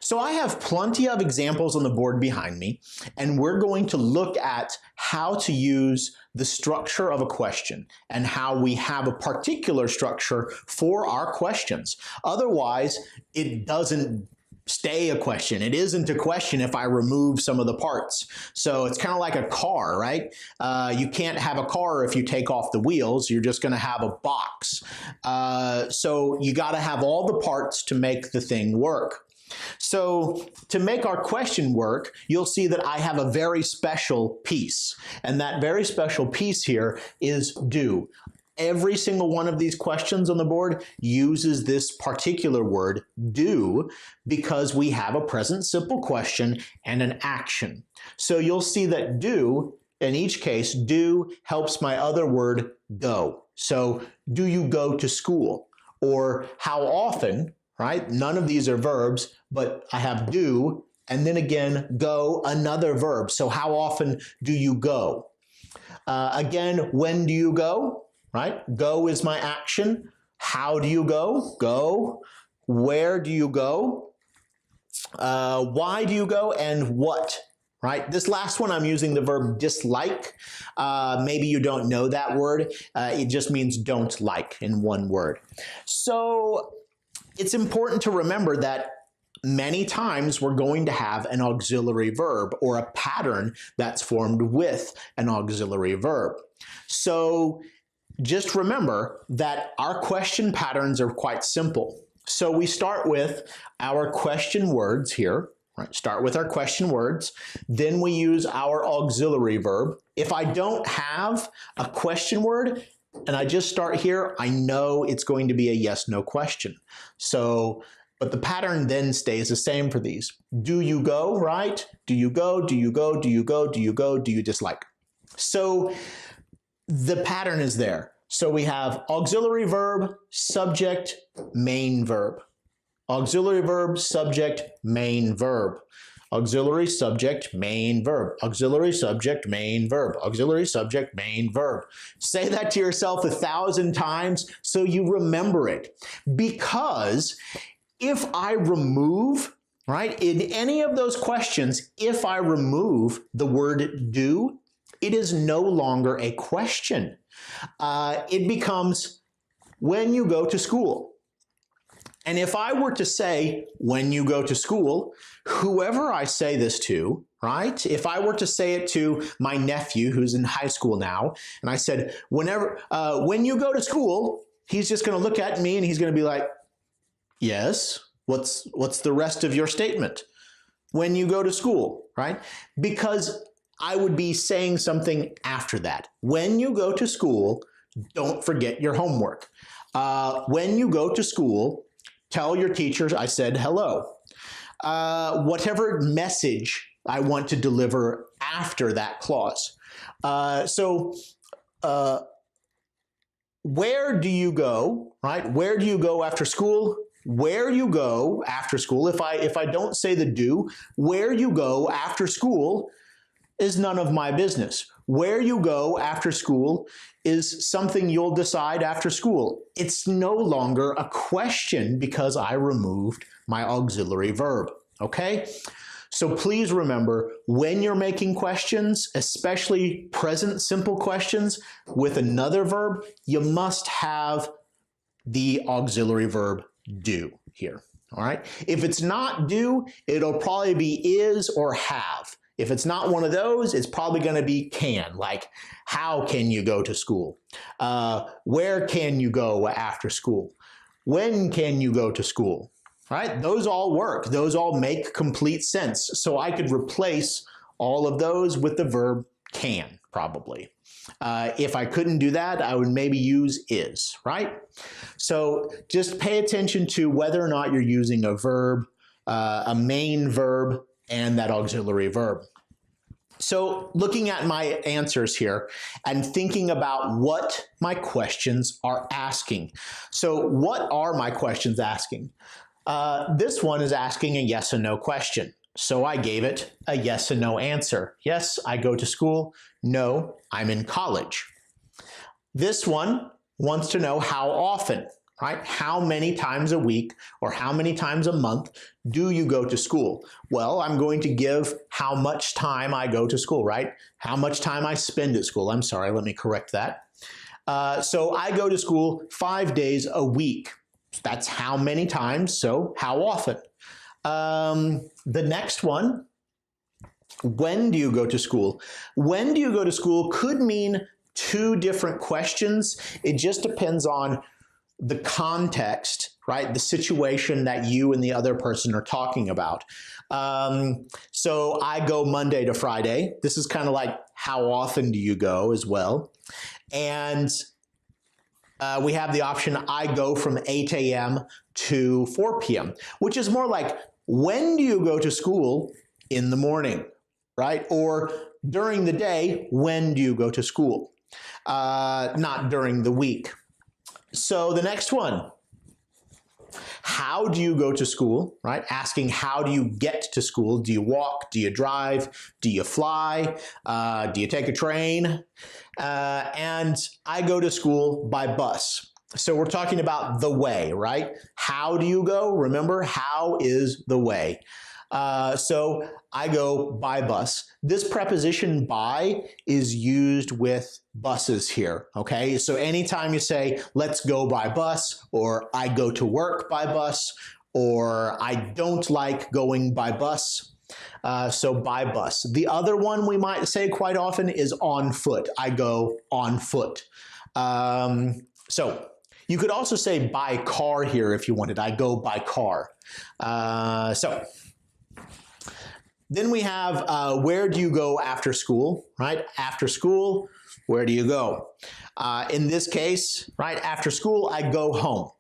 So I have plenty of examples on the board behind me, and we're going to look at how to use the structure of a question and how we have a particular structure for our questions. Otherwise, it doesn't stay a question. It isn't a question if I remove some of the parts. So it's kind of like a car, right? You can't have a car if you take off the wheels. You're just going to have a box. So you got to have all the parts to make the thing work. So to make our question work, you'll see that I have a very special piece. And that very special piece here is do. Every single one of these questions on the board uses this particular word, do, because we have a present simple question and an action. So you'll see that do, in each case, do helps my other word, go. So do you go to school? Or how often, right? None of these are verbs, but I have do, and then again, go, another verb. So how often do you go? Again, when do you go? Right? Go is my action. How do you go? Go. Where do you go? Why do you go? And what? Right? This last one I'm using the verb dislike. Maybe you don't know that word. It just means don't like in one word. So it's important to remember that many times we're going to have an auxiliary verb or a pattern that's formed with an auxiliary verb. So just remember that our question patterns are quite simple. So we start with our question words here, right? Start with our question words. Then we use our auxiliary verb. If I don't have a question word and I just start here, I know it's going to be a yes/no question. So, but the pattern then stays the same for these. Do you go, right? Do you go? Do you go? Do you go? Do you go? Do you dislike? So the pattern is there. So we have auxiliary verb, subject, main verb. Auxiliary verb, subject, main verb. Auxiliary subject, main verb. Auxiliary subject, main verb. Auxiliary subject, main verb. Say that to yourself 1,000 times so you remember it. Because if I remove, right, in any of those questions, if I remove the word do, it is no longer a question. It becomes when you go to school. And if I were to say when you go to school, whoever I say this to, right? If I were to say it to my nephew who's in high school now, and I said, when you go to school, he's just going to look at me and he's going to be like, yes, what's the rest of your statement? When you go to school, right? Because I would be saying something after that. When you go to school, don't forget your homework. When you go to school, tell your teachers I said hello. Whatever message I want to deliver after that clause. Where do you go, right? Where do you go after school? Where you go after school, if I don't say the do, where you go after school is none of my business. Where you go after school is something you'll decide after school. It's no longer a question because I removed my auxiliary verb, okay? So please remember, when you're making questions, especially present simple questions with another verb, you must have the auxiliary verb do here, all right? If it's not do, it'll probably be is or have. If it's not one of those, it's probably going to be can, like how can you go to school? Where can you go after school? When can you go to school? Right? Those all work. Those all make complete sense. So I could replace all of those with the verb can, probably. If I couldn't do that, I would maybe use is, right? So just pay attention to whether or not you're using a verb, a main verb, and that auxiliary verb. So looking at my answers here and thinking about what my questions are asking. So what are my questions asking? This one is asking a yes or no question. So I gave it a yes and no answer. Yes, I go to school. No, I'm in college. This one wants to know how often. right? How many times a week or how many times a month do you go to school? Well, I'm going to give how much time I go to school, right? How much time I spend at school. I'm sorry, let me correct that. So I go to school 5 days a week. That's how many times, so how often? The next one, when do you go to school? When do you go to school could mean two different questions. It just depends on the context, right? The situation that you and the other person are talking about. So I go Monday to Friday. This is kind of like how often do you go as well. And we have the option I go from 8 a.m. to 4 p.m., which is more like when do you go to school in the morning, right? Or during the day, when do you go to school? Not during the week. So the next one, how do you go to school, right? Asking how do you get to school? Do you walk? Do you drive? Do you fly? Do you take a train? And I go to school by bus. So we're talking about the way, right? How do you go? Remember, how is the way? So I go by bus. This preposition by is used with buses here, okay? So anytime you say, let's go by bus, or I go to work by bus, or I don't like going by bus, so by bus. The other one we might say quite often is on foot. I go on foot. So you could also say by car here if you wanted. I go by car. Then we have where do you go after school, right? After school, where do you go? In this case, right, after school, I go home,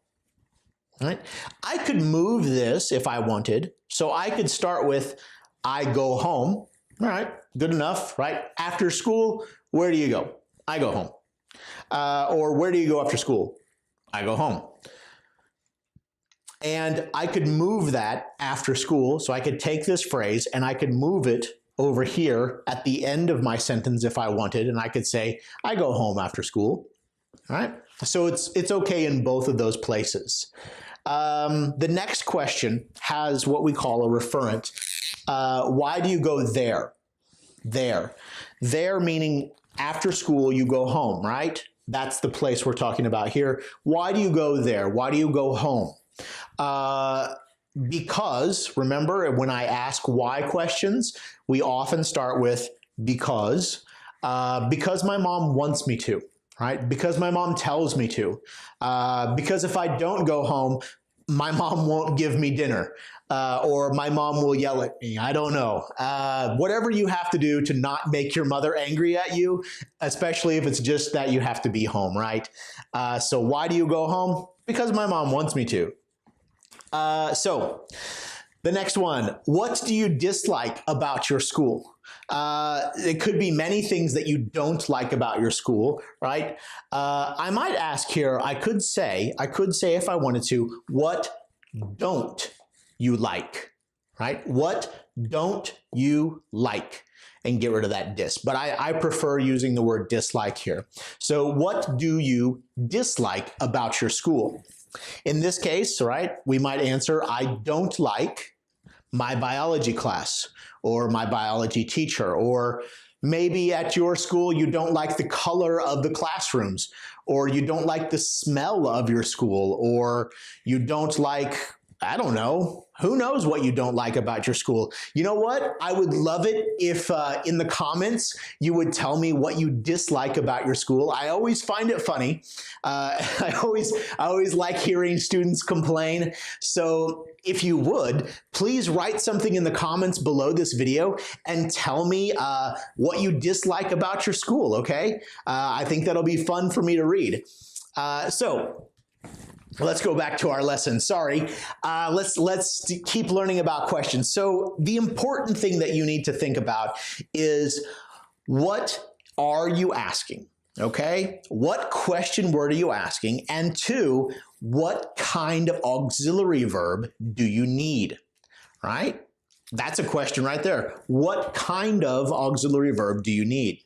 right? I could move this if I wanted. So I could start with I go home. All right, good enough, right? After school, where do you go? I go home. Or where do you go after school? I go home. And I could move that after school. So I could take this phrase and I could move it over here at the end of my sentence if I wanted. And I could say, I go home after school. All right. So it's okay in both of those places. The next question has what we call a referent. Why do you go there? There meaning after school you go home, right? That's the place we're talking about here. Why do you go there? Why do you go home? Because, remember, when I ask why questions, we often start with because my mom wants me to, right? Because my mom tells me to. Because if I don't go home, my mom won't give me dinner, or my mom will yell at me. I don't know. Whatever you have to do to not make your mother angry at you, especially if it's just that you have to be home, right? So why do you go home? Because my mom wants me to. So the next one, what do you dislike about your school? It could be many things that you don't like about your school, right? I might ask here, I could say if I wanted to, what don't you like, right? What don't you like? And get rid of that dis. But I prefer using the word dislike here. So what do you dislike about your school? In this case, right, we might answer, I don't like my biology class or my biology teacher, or maybe at your school you don't like the color of the classrooms, or you don't like the smell of your school, or you don't like, I don't know, who knows what you don't like about your school. You know what? I would love it if in the comments you would tell me what you dislike about your school. I always find it funny. I always like hearing students complain. So if you would, please write something in the comments below this video and tell me what you dislike about your school, okay? I think that'll be fun for me to read. So let's go back to our lesson. Sorry. Let's keep learning about questions. So the important thing that you need to think about is, what are you asking? Okay? What question word are you asking? And two, what kind of auxiliary verb do you need? Right? That's a question right there. What kind of auxiliary verb do you need?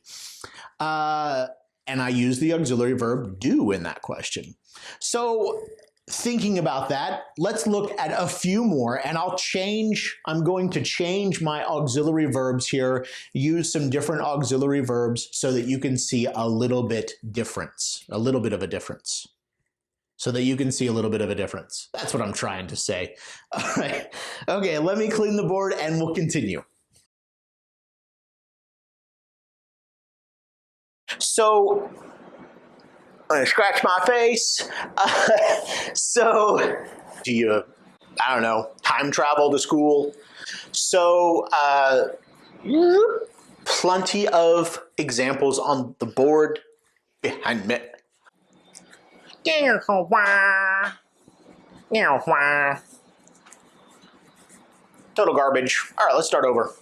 And I use the auxiliary verb do in that question. So thinking about that, let's look at a few more, and I'm going to change my auxiliary verbs here, use some different auxiliary verbs so that you can see a little bit of a difference. So that you can see a little bit of a difference. That's what I'm trying to say. All right. Okay, let me clean the board and we'll continue. So, I'm gonna scratch my face. Do you, I don't know, time travel to school? So, plenty of examples on the board behind me. Total garbage. All right, let's start over.